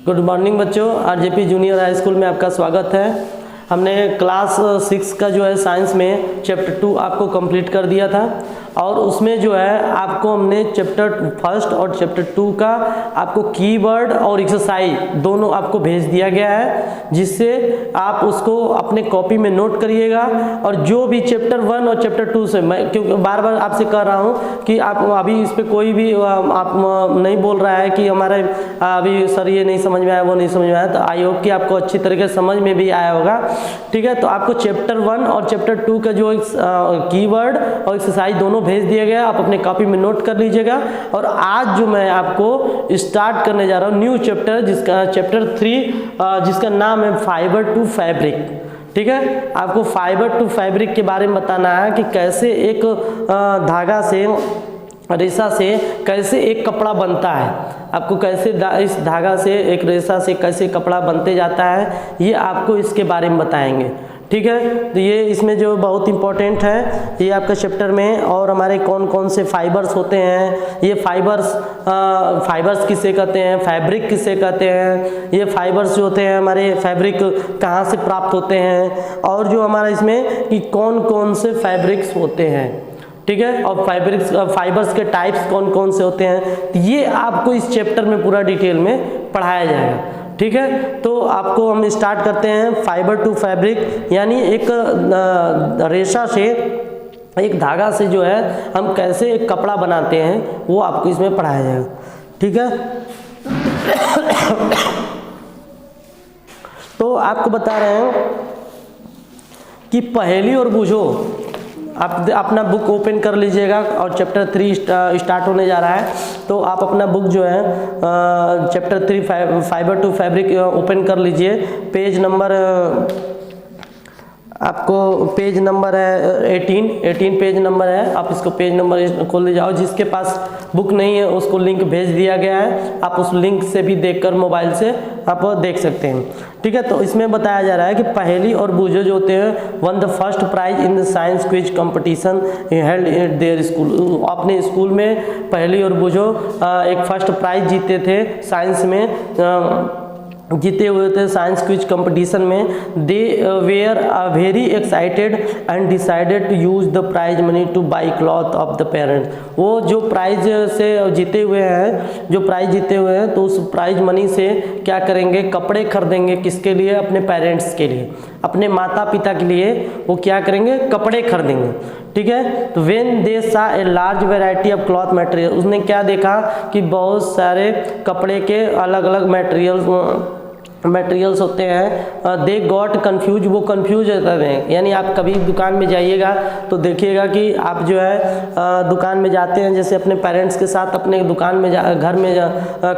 Good morning बच्चों, RJP junior high school में आपका स्वागत है। हमने क्लास 6 का जो है साइंस में चैप्टर 2 आपको कंप्लीट कर दिया था और उसमें जो है आपको हमने चैप्टर 1 और चैप्टर 2 का आपको कीवर्ड और एक्सरसाइज दोनों आपको भेज दिया गया है, जिससे आप उसको अपने कॉपी में नोट करिएगा। और जो भी चैप्टर 1 और चैप्टर 2 से मैं क्योंकि बार बार आपसे कह रहा हूँ कि आप अभी इस पर कोई भी आप नहीं बोल रहा है कि हमारे अभी सर ये नहीं समझ में आया, वो नहीं समझ में आया, तो आई होप कि आपको अच्छी तरीके से समझ में भी आया होगा। ठीक है, तो आपको चैप्टर 1 और चैप्टर 2 का जो कीवर्ड और एक्सरसाइज दोनों भेज दिया गया, आप अपने कॉपी में नोट कर लीजिएगा। और आज जो मैं आपको स्टार्ट करने जा रहा हूँ न्यू चैप्टर, जिसका चैप्टर 3 जिसका नाम है फाइबर टू फैब्रिक। ठीक है, आपको फाइबर टू फैब्रिक के बारे में बताना है कि कैसे एक धागा से, रेशा से कैसे एक कपड़ा बनता है। आपको कैसे इस धागा से, एक रेशा से कैसे कपड़ा बनते जाता है, ये आपको इसके बारे में बताएंगे। ठीक है, तो ये इसमें जो बहुत इंपॉर्टेंट है ये आपका चैप्टर में। और हमारे कौन कौन से फाइबर्स होते हैं, ये फाइबर्स किसे कहते हैं, फैब्रिक किसे कहते हैं, ये फाइबर्स जो होते हैं हमारे फैब्रिक कहाँ से प्राप्त होते हैं, और जो हमारा इसमें कि कौन कौन से फैब्रिक्स होते हैं। ठीक है, और फाइबर्स के टाइप्स कौन कौन से होते हैं, तो ये आपको इस चैप्टर में पूरा डिटेल में पढ़ाया जाएगा। ठीक है, तो आपको हम स्टार्ट करते हैं फाइबर टू फैब्रिक, यानी एक रेशा से, एक धागा से जो है हम कैसे एक कपड़ा बनाते हैं, वो आपको इसमें पढ़ाया जाएगा। ठीक है, तो आपको बता रहे हैं कि पहेली और बूझो। आप अपना बुक ओपन कर लीजिएगा और चैप्टर 3 स्टार्ट होने जा रहा है, तो आप अपना बुक जो है chapter 3 fibre to fabric open कर लीजिए। पेज नंबर आपको पेज नंबर है 18 पेज नंबर है। आप इसको पेज नंबर खोल ले जाओ। जिसके पास बुक नहीं है उसको लिंक भेज दिया गया है, आप उस लिंक से भी देखकर मोबाइल से आप देख सकते हैं। ठीक है, तो इसमें बताया जा रहा है कि पहेली और बूझो जो होते हैं won the first prize in the science quiz competition held at their school. अपने स्कूल में पहेली और बूझो एक फर्स्ट प्राइज जीते थे, साइंस में जीते हुए थे साइंस क्विज कंपटीशन में। They were very excited and decided to use the prize money to buy cloth of the parents. वो जो प्राइज से जीते हुए हैं, जो प्राइज जीते हुए हैं, तो उस प्राइज मनी से क्या करेंगे, कपड़े खरीदेंगे। किसके लिए? अपने पेरेंट्स के लिए, अपने माता पिता के लिए वो क्या करेंगे, कपड़े खरीदेंगे। ठीक है, तो व्हेन दे सा a large variety of cloth material, उसने क्या देखा कि बहुत सारे कपड़े के अलग अलग मटेरियल्स होते हैं। दे गॉट कन्फ्यूज, वो कन्फ्यूज होते हैं। यानी आप कभी दुकान में जाइएगा तो देखिएगा कि आप जो है दुकान में जाते हैं, जैसे अपने पेरेंट्स के साथ अपने दुकान में घर में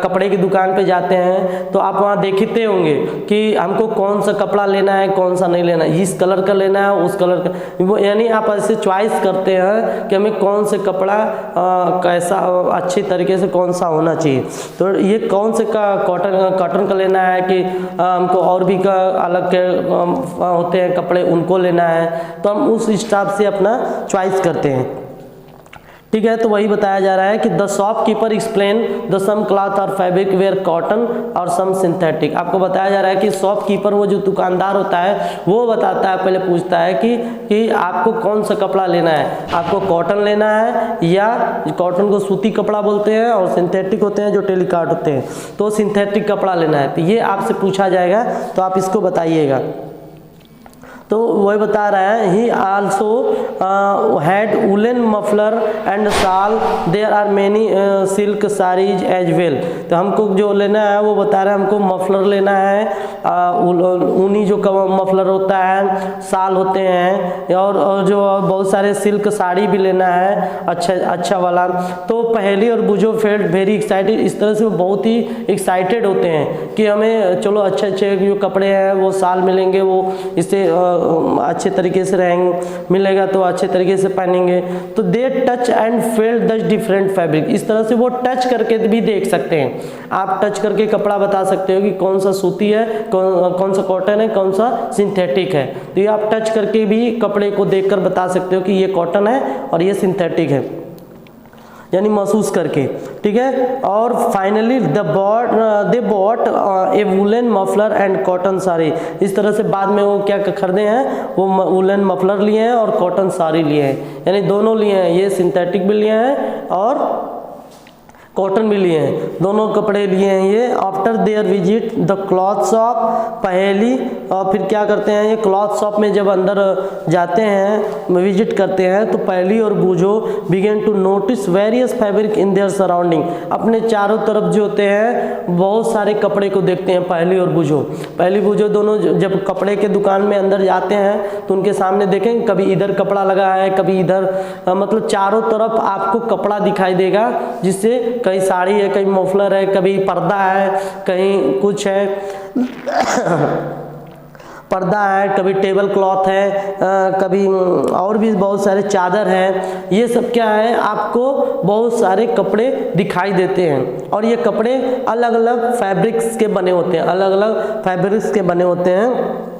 कपड़े की दुकान पे जाते हैं, तो आप वहाँ देखते होंगे कि हमको कौन सा कपड़ा लेना है, कौन सा नहीं लेना है, इस कलर का लेना है, उस कलर का। वो यानी आप ऐसे चॉइस करते हैं कि हमें कौन से कपड़ा कैसा अच्छी तरीके से कौन सा होना चाहिए। तो ये कौन से कॉटन का लेना है कि हमको और भी अलग के होते हैं कपड़े, उनको लेना है, तो हम उस हिसाब से अपना चॉइस करते हैं। ठीक है, तो वही बताया जा रहा है कि the shopkeeper explain the some cloth और फैब्रिक वेयर कॉटन और सम सिंथेटिक। आपको बताया जा रहा है कि शॉपकीपर, वो जो दुकानदार होता है, वो बताता है, पहले पूछता है कि आपको कौन सा कपड़ा लेना है, आपको कॉटन लेना है या कॉटन को सूती कपड़ा बोलते हैं, और सिंथेटिक होते हैं जो टेलीकाट होते हैं, तो सिंथेटिक कपड़ा लेना है। तो ये आपसे पूछा जाएगा, तो आप इसको बताइएगा। तो वही बता रहा है, he also had woollen muffler and shawl, there are many silk saris as well. तो हमको जो लेना है वो बता रहा है, हमको मफलर लेना है, ऊनी जो मफलर होता है, शाल होते हैं, और जो बहुत सारे सिल्क साड़ी भी लेना है, अच्छा वाला। तो पहेली और बूझो फेल्ट वेरी एक्साइटेड, इस तरह से वो बहुत ही एक्साइटेड होते हैं कि हमें चलो अच्छे जो कपड़े हैं वो शाल मिलेंगे, वो इससे अच्छे तरीके से रहेंगे, मिलेगा तो अच्छे तरीके से पहनेंगे। तो they touch and feel the different fabric, इस तरह से वो टच करके भी देख सकते हैं। आप टच करके कपड़ा बता सकते हो कि कौन सा सूती है, कौन सा कॉटन है, कौन सा सिंथेटिक है। तो ये आप टच करके भी कपड़े को देखकर बता सकते हो कि ये कॉटन है और ये सिंथेटिक है। यानी महसूस करके, ठीक है। और finally they bought A woollen muffler and cotton sari, इस तरह से बाद में वो क्या खरीदे हैं, वो वुलन मफलर लिए हैं और कॉटन साड़ी लिए हैं, यानी दोनों लिए हैं, ये सिंथेटिक भी लिए हैं और कॉटन भी लिए हैं, दोनों कपड़े लिए हैं ये। After their visit the cloth shop पहली, और फिर क्या करते हैं ये क्लॉथ शॉप में जब अंदर जाते हैं, विजिट करते हैं, तो पहली और Boojho began to notice various fabric in their surrounding, अपने चारों तरफ जो होते हैं बहुत सारे कपड़े को देखते हैं। पहली और बूझो, पहली बूझो दोनों जब कपड़े के दुकान में अंदर जाते हैं तो उनके सामने देखें, कभी इधर कपड़ा लगा है, कभी इधर, मतलब चारों तरफ आपको कपड़ा दिखाई देगा, जिससे कहीं साड़ी है, कहीं मफलर है, कभी पर्दा है, कहीं कुछ है पर्दा है, कभी टेबल क्लॉथ है, कभी और भी बहुत सारे चादर हैं, ये सब क्या है, आपको बहुत सारे कपड़े दिखाई देते हैं। और ये कपड़े अलग अलग फैब्रिक्स के बने होते हैं, अलग अलग फैब्रिक्स के बने होते हैं।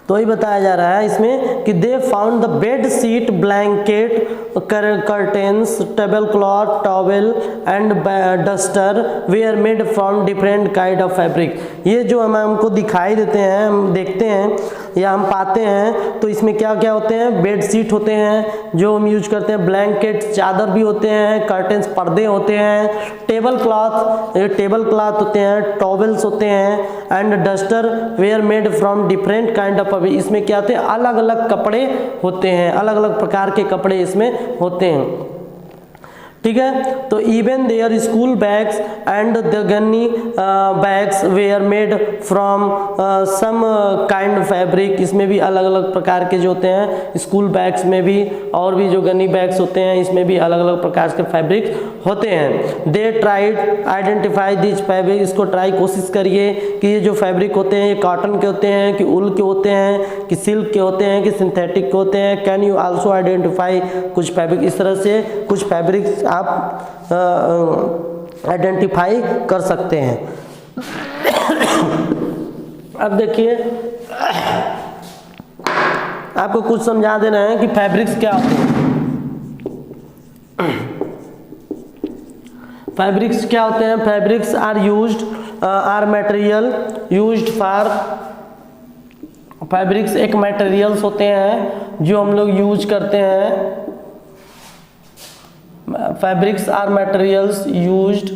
तो ये बताया जा रहा है इसमें कि they found the bed sheet, blanket, curtains, table cloth, towel and duster where made from different kind of fabric. ये जो हमको दिखाई देते हैं, हम देखते हैं या हम पाते हैं, तो इसमें क्या क्या होते हैं, बेड शीट होते हैं जो हम यूज करते हैं, ब्लैंकेट चादर भी होते हैं, कर्टेन्स पर्दे होते हैं, टेबल क्लॉथ होते हैं, टॉवेल्स होते हैं, and duster where made from different kind of, इसमें क्या होते हैं, अलग अलग कपड़े होते हैं, अलग अलग प्रकार के कपड़े इसमें होते हैं, ठीक है। तो even their school bags and the gunny bags were made from some kind fabric, इसमें भी अलग अलग प्रकार के जो होते हैं स्कूल बैग्स में भी, और भी जो गन्नी बैग्स होते हैं इसमें भी अलग अलग प्रकार के फैब्रिक होते हैं। They tried identify this fabric, इसको कोशिश करिए कि ये जो फैब्रिक होते हैं ये कॉटन के होते हैं कि उल के होते हैं कि सिल्क के होते हैं कि सिंथेटिक के होते हैं। कैन यू आल्सो आइडेंटिफाई कुछ फैब्रिक, इस तरह से कुछ फैब्रिक्स आप आइडेंटिफाई कर सकते हैं। अब देखिए आपको कुछ समझा देना है कि फैब्रिक्स क्या होते हैं। फैब्रिक्स क्या होते हैं, fabrics are material used for, fabrics एक मटेरियल्स होते हैं जो हम लोग यूज करते हैं। Fabrics are materials used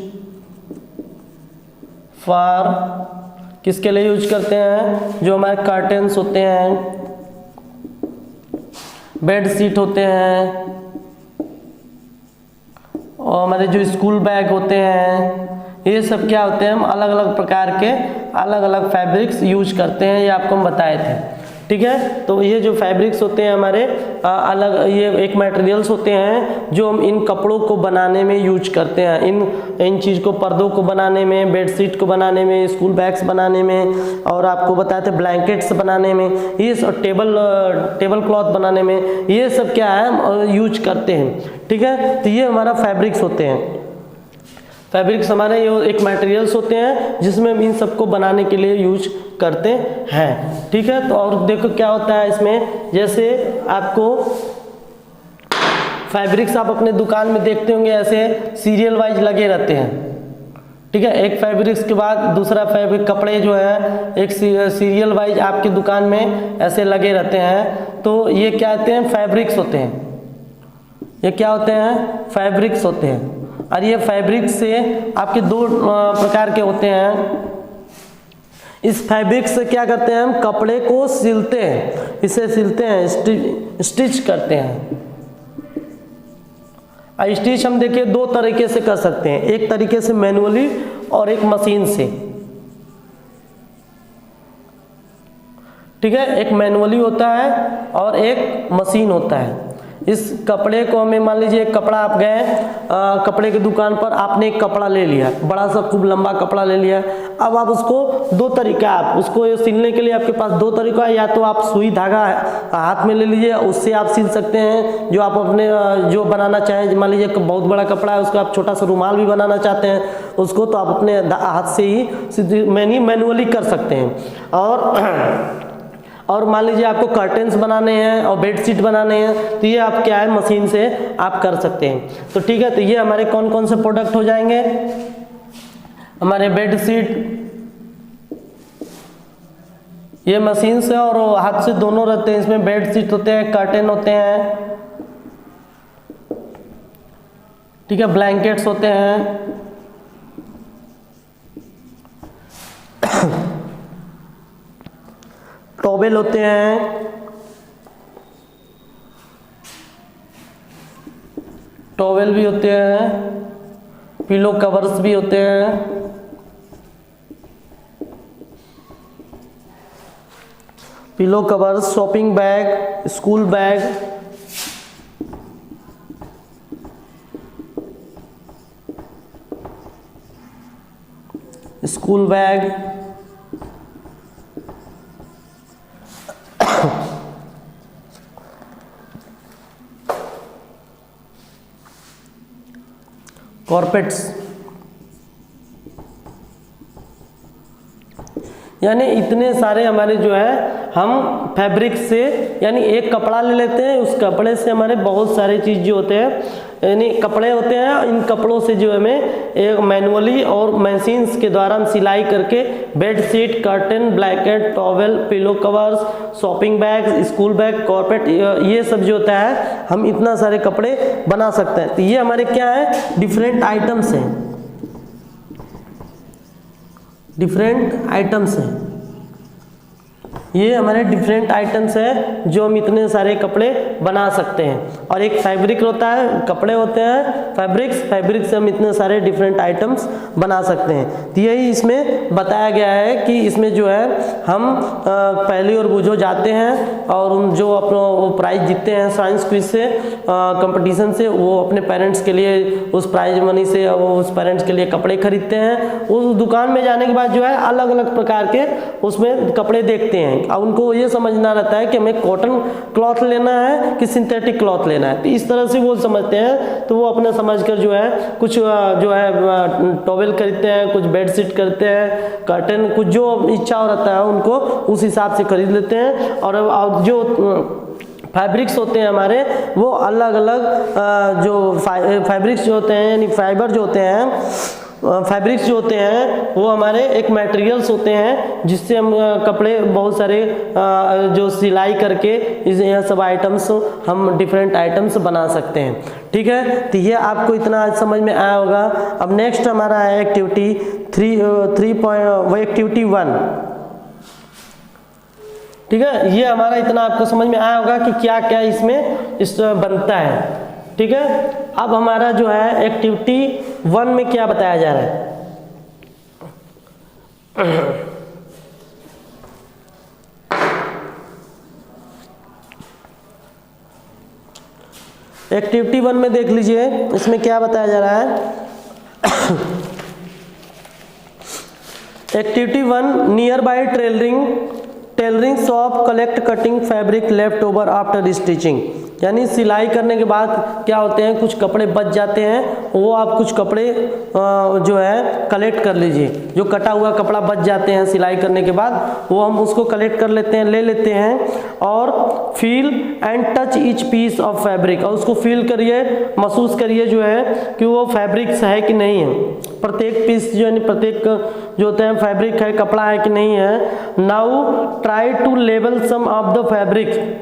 for, किसके लिए यूज करते हैं, जो हमारे कर्टेन्स होते हैं, बेड शीट होते हैं, और हमारे जो स्कूल बैग होते हैं, ये सब क्या होते हैं, हम अलग अलग प्रकार के अलग अलग फैब्रिक्स यूज करते हैं, ये आपको हम बताए थे, ठीक है। तो ये जो फैब्रिक्स होते हैं हमारे अलग, ये एक मटेरियल्स होते हैं जो हम इन कपड़ों को बनाने में यूज करते हैं, इन चीज़ को, पर्दों को बनाने में, बेडशीट को बनाने में, स्कूल बैग्स बनाने में, और आपको बताए थे ब्लैंकेट्स बनाने में, ये सब टेबल क्लॉथ बनाने में, ये सब क्या है हम यूज करते हैं, ठीक है। तो ये हमारा फैब्रिक्स होते हैं। फैब्रिक्स हमारे ये एक मटेरियल्स होते हैं जिसमें हम इन सबको बनाने के लिए यूज करते हैं, ठीक है। तो और देखो क्या होता है इसमें, जैसे आपको फैब्रिक्स आप अपने दुकान में देखते होंगे ऐसे सीरियल वाइज लगे रहते हैं, ठीक है। एक फैब्रिक्स के बाद दूसरा फैब्रिक, कपड़े जो है एक सीरियल वाइज आपकी दुकान में ऐसे लगे रहते हैं, तो ये क्या होते हैं, फैब्रिक्स होते हैं। ये क्या होते हैं, फैब्रिक्स होते हैं। और ये फैब्रिक से आपके दो प्रकार के होते हैं। इस फैब्रिक से क्या करते हैं, हम कपड़े को सिलते हैं, इसे सिलते हैं, स्टिच करते हैं। स्टिच हम देखिए दो तरीके से कर सकते हैं, एक तरीके से मैनुअली और एक मशीन से, ठीक है। एक मैनुअली होता है और एक मशीन होता है। इस कपड़े को हमें, मान लीजिए एक कपड़ा, आप गए कपड़े की दुकान पर, आपने एक कपड़ा ले लिया, बड़ा सा खूब लंबा कपड़ा ले लिया। अब आप उसको दो तरीका, आप उसको सिलने के लिए आपके पास दो तरीका है, या तो आप सुई धागा हाथ में ले लीजिए, उससे आप सिल सकते हैं जो आप अपने जो बनाना चाहें। मान लीजिए बहुत बड़ा कपड़ा है, उसको आप छोटा सा रुमाल भी बनाना चाहते हैं उसको, तो आप अपने हाथ से ही मैनुअली कर सकते हैं। और मान लीजिए आपको कर्टेन्स बनाने हैं और बेडशीट बनाने हैं, तो ये आप क्या है मशीन से आप कर सकते हैं। तो ठीक है, तो ये हमारे कौन कौन से प्रोडक्ट हो जाएंगे, हमारे बेडशीट ये मशीन से और हाथ से दोनों रहते हैं, इसमें बेडशीट होते हैं, कर्टेन होते हैं, ठीक है, ब्लैंकेट्स होते हैं, टॉवेल होते हैं, टॉवेल भी होते हैं, पिलो कवर्स भी होते हैं, pillow covers, shopping bag, school bag, school bag, carpets, यानी इतने सारे हमारे जो है हम फैब्रिक से, यानी एक कपड़ा ले लेते हैं, उस कपड़े से हमारे बहुत सारे चीज़ जो होते हैं, यानी कपड़े होते हैं, इन कपड़ों से जो हमें एक मैनुअली और मशीन्स के द्वारा हम सिलाई करके bedsheet, curtain, blanket, towel, pillow covers, shopping bag, school bag, carpet, ये सब जो होता है हम इतना सारे कपड़े बना सकते हैं। तो ये हमारे क्या है, डिफरेंट आइटम्स हैं, डिफरेंट आइटम्स हैं, ये हमारे डिफरेंट आइटम्स हैं जो हम इतने सारे कपड़े बना सकते हैं। और एक फैब्रिक होता है, कपड़े होते हैं फैब्रिक्स, फैब्रिक से हम इतने सारे डिफरेंट आइटम्स बना सकते हैं। तो यही इसमें बताया गया है कि इसमें जो है हम पहली और बुझो जाते हैं और उन जो अपना वो प्राइज जीतते हैं साइंस क्विज से, कंपटीशन से, वो अपने पेरेंट्स के लिए उस प्राइज मनी से वो उस पेरेंट्स के लिए कपड़े खरीदते हैं। उस दुकान में जाने के बाद जो है अलग अलग प्रकार के उसमें कपड़े देखते हैं। अब उनको ये समझना रहता है कि हमें कॉटन क्लॉथ लेना है कि सिंथेटिक क्लॉथ लेना है, तो इस तरह से वो समझते हैं। तो वो अपने समझकर जो है कुछ जो है टॉवेल खरीदते हैं, कुछ बेडशीट खरीदते हैं, कर्टन, कुछ जो इच्छा हो रहता है उनको उस हिसाब से खरीद लेते हैं। और जो फैब्रिक्स होते हैं हमारे वो अलग अलग जो फैब्रिक्स जो होते हैं, यानी फाइबर जो होते हैं, फैब्रिक्स जो होते हैं वो हमारे एक मटेरियल्स होते हैं जिससे हम कपड़े बहुत सारे जो सिलाई करके यह सब आइटम्स हम डिफरेंट आइटम्स बना सकते हैं। ठीक है, तो ये आपको इतना आज समझ में आया होगा। अब नेक्स्ट हमारा है एक्टिविटी 3.1। ठीक है, ये हमारा इतना आपको समझ में आया होगा कि क्या क्या इसमें बनता है। ठीक है, अब हमारा जो है एक्टिविटी 1 में क्या बताया जा रहा है। एक्टिविटी 1 में देख लीजिए, इसमें क्या बताया जा रहा है। Activity 1, near by tailoring shop collect cutting fabric left over after stitching. यानी सिलाई करने के बाद क्या होते हैं, कुछ कपड़े बच जाते हैं, वो आप कुछ कपड़े जो है कलेक्ट कर लीजिए। जो कटा हुआ कपड़ा बच जाते हैं सिलाई करने के बाद, वो हम उसको कलेक्ट कर लेते हैं, ले लेते हैं। और feel and touch each piece of fabric, और उसको फील करिए, महसूस करिए जो है कि वो फैब्रिक्स है कि नहीं है। प्रत्येक पीस जो है, प्रत्येक जो होते हैं फैब्रिक है, कपड़ा है कि नहीं है। Now try to label some of the fabric.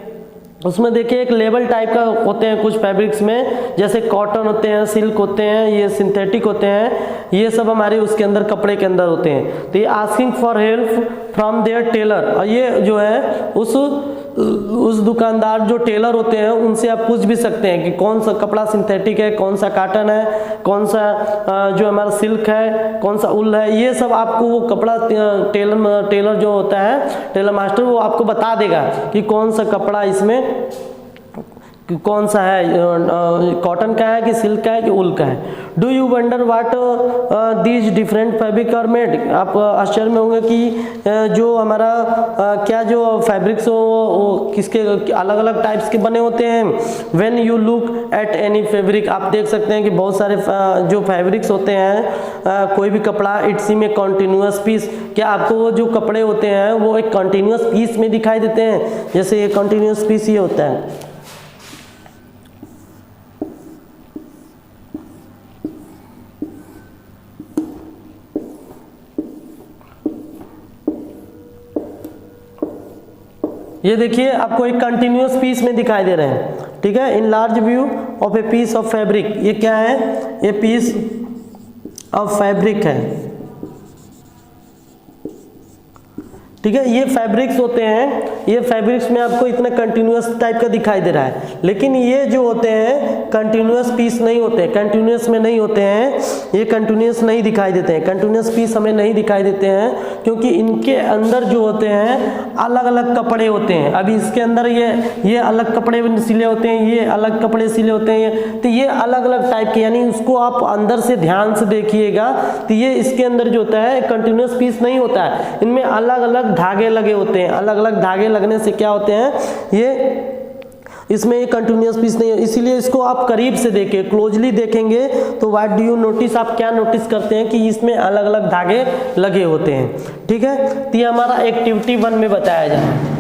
उसमें देखिए एक लेबल टाइप का होते हैं कुछ फैब्रिक्स में, जैसे कॉटन होते हैं, सिल्क होते हैं, ये सिंथेटिक होते हैं, ये सब हमारे उसके अंदर कपड़े के अंदर होते हैं। तो ये asking for help from their tailor, और ये जो है उस दुकानदार जो टेलर होते हैं उनसे आप पूछ भी सकते हैं कि कौन सा कपड़ा सिंथेटिक है, कौन सा कॉटन है, कौन सा जो हमारा सिल्क है, कौन सा उल है। ये सब आपको वो कपड़ा टेलर जो होता है, टेलर मास्टर, वो आपको बता देगा कि कौन सा कपड़ा इसमें कौन सा है, कॉटन का है कि सिल्क का है कि उल का है। Do you wonder what these different fabric are made. आप आश्चर्य में होंगे कि जो हमारा क्या जो फैब्रिक्स हो वो किसके अलग अलग टाइप्स के बने होते हैं। When you look at any fabric, आप देख सकते हैं कि बहुत सारे जो फैब्रिक्स होते हैं, कोई भी कपड़ा, इट्स में कंटिन्यूअस पीस, क्या आपको वो जो कपड़े होते हैं वो एक कंटिन्यूअस पीस में दिखाई देते हैं। जैसे ये कंटिन्यूअस पीस ये होता है। ये देखिए आपको एक कंटिन्यूअस पीस में दिखाई दे रहे हैं, ठीक है। In large view of a piece of fabric, ये क्या है, ये पीस ऑफ फैब्रिक है, ठीक है। ये फैब्रिक्स होते हैं, ये फैब्रिक्स में आपको इतना कंटिन्यूअस टाइप का दिखाई दे रहा है, लेकिन ये जो होते हैं कंटिन्यूअस पीस नहीं होते, कंटिन्यूअस में नहीं होते हैं, ये कंटिन्यूअस नहीं दिखाई देते हैं, कंटिन्यूअस पीस हमें नहीं दिखाई देते हैं, क्योंकि इनके अंदर जो होते हैं अलग अलग कपड़े होते हैं। अभी इसके अंदर ये अलग कपड़े सिले होते हैं, ये अलग कपड़े सिले होते हैं, तो ये अलग अलग टाइप के, यानी उसको आप अंदर से ध्यान से देखिएगा तो ये इसके अंदर जो होता है कंटिन्यूअस पीस नहीं होता है, इनमें अलग अलग धागे लगे होते हैं। अलग अलग धागे लगने से क्या होते हैं, ये इसमें ये कंटिन्यूअस पीस नहीं है, इसीलिए इसको आप करीब से देखें, क्लोजली देखेंगे तो व्हाट डू यू नोटिस, आप क्या नोटिस करते हैं कि इसमें अलग अलग धागे लगे होते हैं, ठीक है। तो ये हमारा एक्टिविटी 1 में बताया जा रहा है।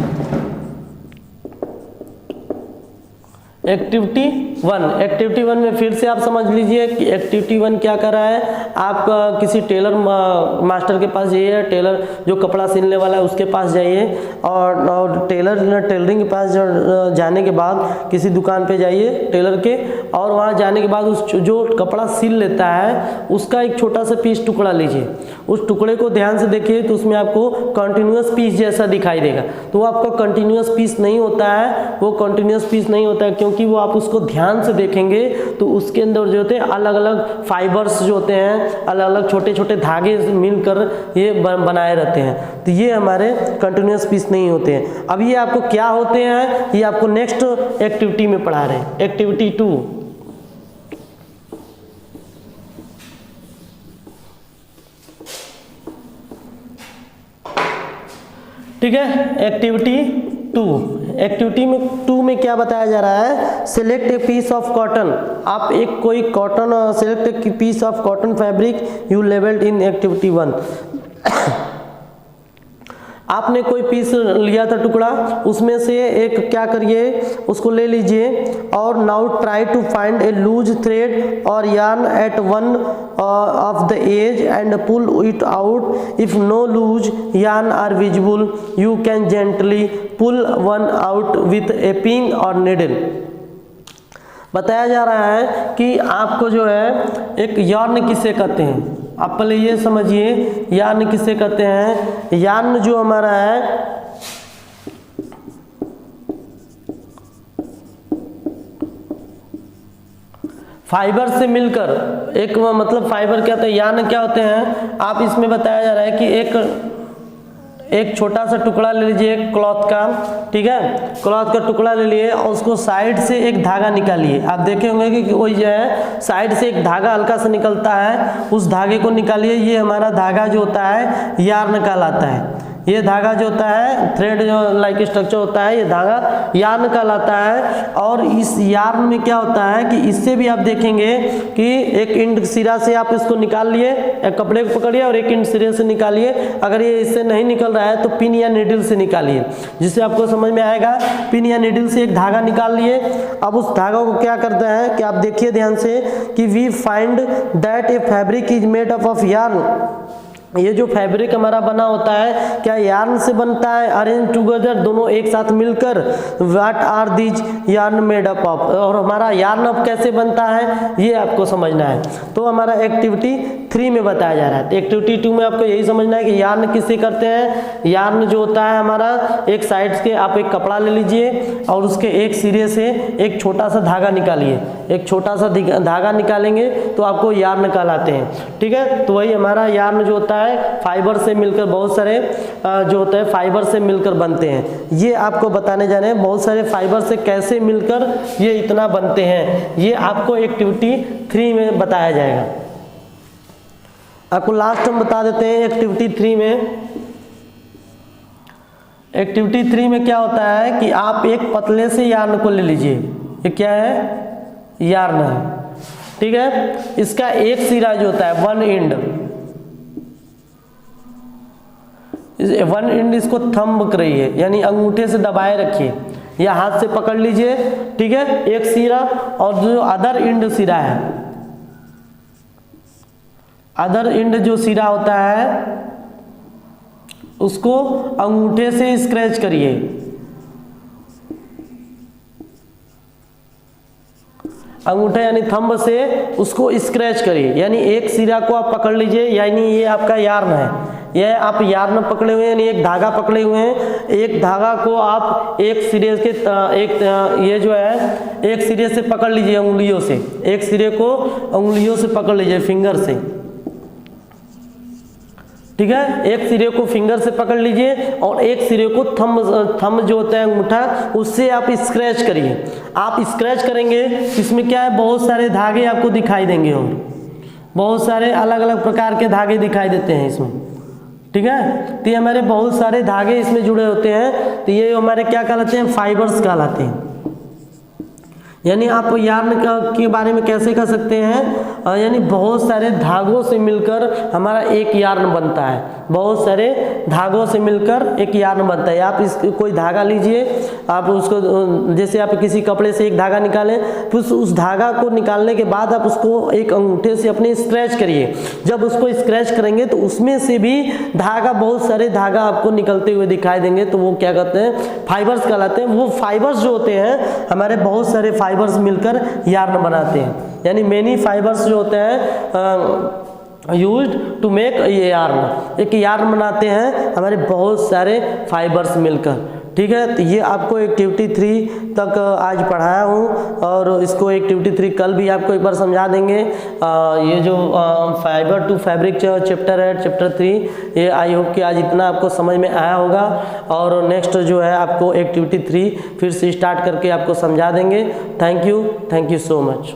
एक्टिविटी वन में फिर से आप समझ लीजिए कि एक्टिविटी 1 क्या कर रहा है। आप किसी टेलर मास्टर के पास जाइए, टेलर जो कपड़ा सिलने वाला है उसके पास जाइए, और टेलरिंग के पास जाने के बाद किसी दुकान पे जाइए टेलर के, और वहाँ जाने के बाद उस जो कपड़ा सिल लेता है उसका एक छोटा सा पीस टुकड़ा लीजिए, उस टुकड़े को ध्यान से देखिए तो उसमें आपको कंटिन्यूअस पीस जैसा दिखाई देगा। तो वो आपका कंटिन्यूअस पीस नहीं होता है, वो कंटिन्यूअस पीस नहीं होता है, क्योंकि वो आप उसको ध्यान से देखेंगे तो उसके अंदर जो होते हैं अलग अलग फाइबर्स जो होते हैं, अलग अलग छोटे छोटे धागे मिलकर ये बनाए रहते हैं। तो ये हमारे कंटिन्यूअस पीस नहीं होते हैं। अब ये आपको क्या होते हैं, ये आपको नेक्स्ट एक्टिविटी में पढ़ा रहे हैं, एक्टिविटी 2। ठीक है, एक्टिविटी 2 में क्या बताया जा रहा है, select a piece of cotton. आप एक कोई cotton select a piece of cotton fabric you labelled in activity 1। आपने कोई पीस लिया था टुकड़ा, उसमें से एक क्या करिए उसको ले लीजिए, और now try to find a loose thread और yarn at one of the edge and pull it out. If no loose yarn are visible you can gently pull one out with a pin और needle. बताया जा रहा है कि आपको जो है एक यार्न किसे कहते हैं, आप पहले ये समझिए यार्न किसे कहते हैं। यार्न जो हमारा है फाइबर से मिलकर एक, मतलब फाइबर क्या होता है, यार्न क्या होते हैं। आप इसमें बताया जा रहा है कि एक छोटा सा टुकड़ा ले लीजिए क्लॉथ का, ठीक है, क्लॉथ का टुकड़ा ले लिए और उसको साइड से एक धागा निकालिए। आप देखे होंगे कि वही जो है साइड से एक धागा हल्का सा निकलता है, उस धागे को निकालिए। ये हमारा धागा जो होता है यार्न कहलाता है। ये धागा जो होता है थ्रेड जो लाइक स्ट्रक्चर होता है, ये धागा यार्न कहलाता है। और इस यार्न में क्या होता है कि इससे भी आप देखेंगे कि एक इंड सिरा से आप इसको निकाल लिए, एक कपड़े को पकड़िए और एक इंड सिरे से निकालिए। अगर ये इससे नहीं निकल रहा है तो पिन या निडल से निकालिए, जिससे आपको समझ में आएगा। पिन या निडल से एक धागा निकाल लिए। अब उस धागा को क्या करता है कि आप देखिए ध्यान से कि we find that a fabric is made up of yarn. ये जो फैब्रिक हमारा बना होता है क्या यार्न से बनता है, अरेंज टुगेदर, दोनों एक साथ मिलकर। What are these yarn made up of, और हमारा यार्न अप कैसे बनता है ये आपको समझना है। तो हमारा एक्टिविटी 3 में बताया जा रहा है। एक्टिविटी 2 में आपको यही समझना है कि यार्न किसे करते हैं। यार्न जो होता है हमारा एक साइड से आप एक कपड़ा ले लीजिए और उसके एक सिरे से एक छोटा सा धागा निकालिए। एक छोटा सा धागा निकालेंगे तो आपको यार्न कहलाते हैं। ठीक है, तो वही हमारा यार्न जो होता है फाइबर से मिलकर बहुत सारे जो होता है फाइबर से मिलकर बनते हैं। ये आपको बताने जा रहे हैं बहुत सारे फाइबर से कैसे मिलकर ये इतना बनते हैं, ये आपको एक्टिविटी 3 में बताया जाएगा। आपको लास्ट हम बता देते हैं एक्टिविटी 3 में। एक्टिविटी 3 में क्या होता है कि आप एक पतले से यार्न को ले लीजिए। ये क्या है? यार्न है। ठीक है, इसका एक सिरा जो होता है वन एंड इसको थंब करिए, यानी अंगूठे से दबाए रखिए या हाथ से पकड़ लीजिए। ठीक है, एक सिरा, और जो अदर एंड सिरा है, अदर एंड जो सिरा होता है उसको अंगूठे से स्क्रैच करिए। अंगूठा यानी थंब से उसको स्क्रैच करिए, यानी एक सिरा को आप पकड़ लीजिए, यानी ये आपका यार्न है। यह आप यार्न पकड़े हुए हैं, यानी एक धागा पकड़े हुए हैं। एक धागा को आप एक सिरे के ये जो है एक सिरे से पकड़ लीजिए उंगलियों से, एक सिरे को उंगलियों से पकड़ लीजिए फिंगर से। ठीक है, एक सिरे को फिंगर से पकड़ लीजिए और एक सिरे को थंब जो होता है अंगूठा उससे आप स्क्रैच करिए। आप स्क्रैच करेंगे, इसमें क्या है बहुत सारे धागे आपको दिखाई देंगे और बहुत सारे अलग अलग प्रकार के धागे दिखाई देते हैं इसमें। ठीक है, तो ये हमारे बहुत सारे धागे इसमें जुड़े होते हैं, तो ये हमारे क्या कहलाते हैं? फाइबर्स कहलाते हैं। यानी आप यार्न के बारे में कैसे कह सकते हैं, यानी बहुत सारे धागों से मिलकर हमारा एक यार्न बनता है। बहुत सारे धागों से मिलकर एक यार्न बनता है। आप कोई धागा लीजिए, आप उसको जैसे आप किसी कपड़े से एक धागा निकालें, फिर उस धागा को निकालने के बाद आप उसको एक अंगूठे से अपने स्क्रैच करिए। जब उसको स्क्रैच करेंगे तो उसमें से भी धागा, बहुत सारे धागा आपको निकलते हुए दिखाई देंगे, तो वो क्या कहते हैं? फाइबर्स कहलाते हैं। वो फाइबर्स जो होते हैं हमारे बहुत सारे फाइबर्स मिलकर यार्न बनाते हैं, यानी मेनी फाइबर्स जो होते हैं यूज्ड टू मेक ये यार्न, एक यार्न बनाते हैं हमारे बहुत सारे फाइबर्स मिलकर। ठीक है, तो ये आपको एक्टिविटी 3 तक आज पढ़ाया हूँ, और इसको एक्टिविटी 3 कल भी आपको एक बार समझा देंगे। ये जो फाइबर टू फैब्रिक चैप्टर है, चैप्टर 3, ये आई होप कि आज इतना आपको समझ में आया होगा। और नेक्स्ट जो है आपको एक्टिविटी 3 फिर से स्टार्ट करके आपको समझा देंगे। Thank you so much.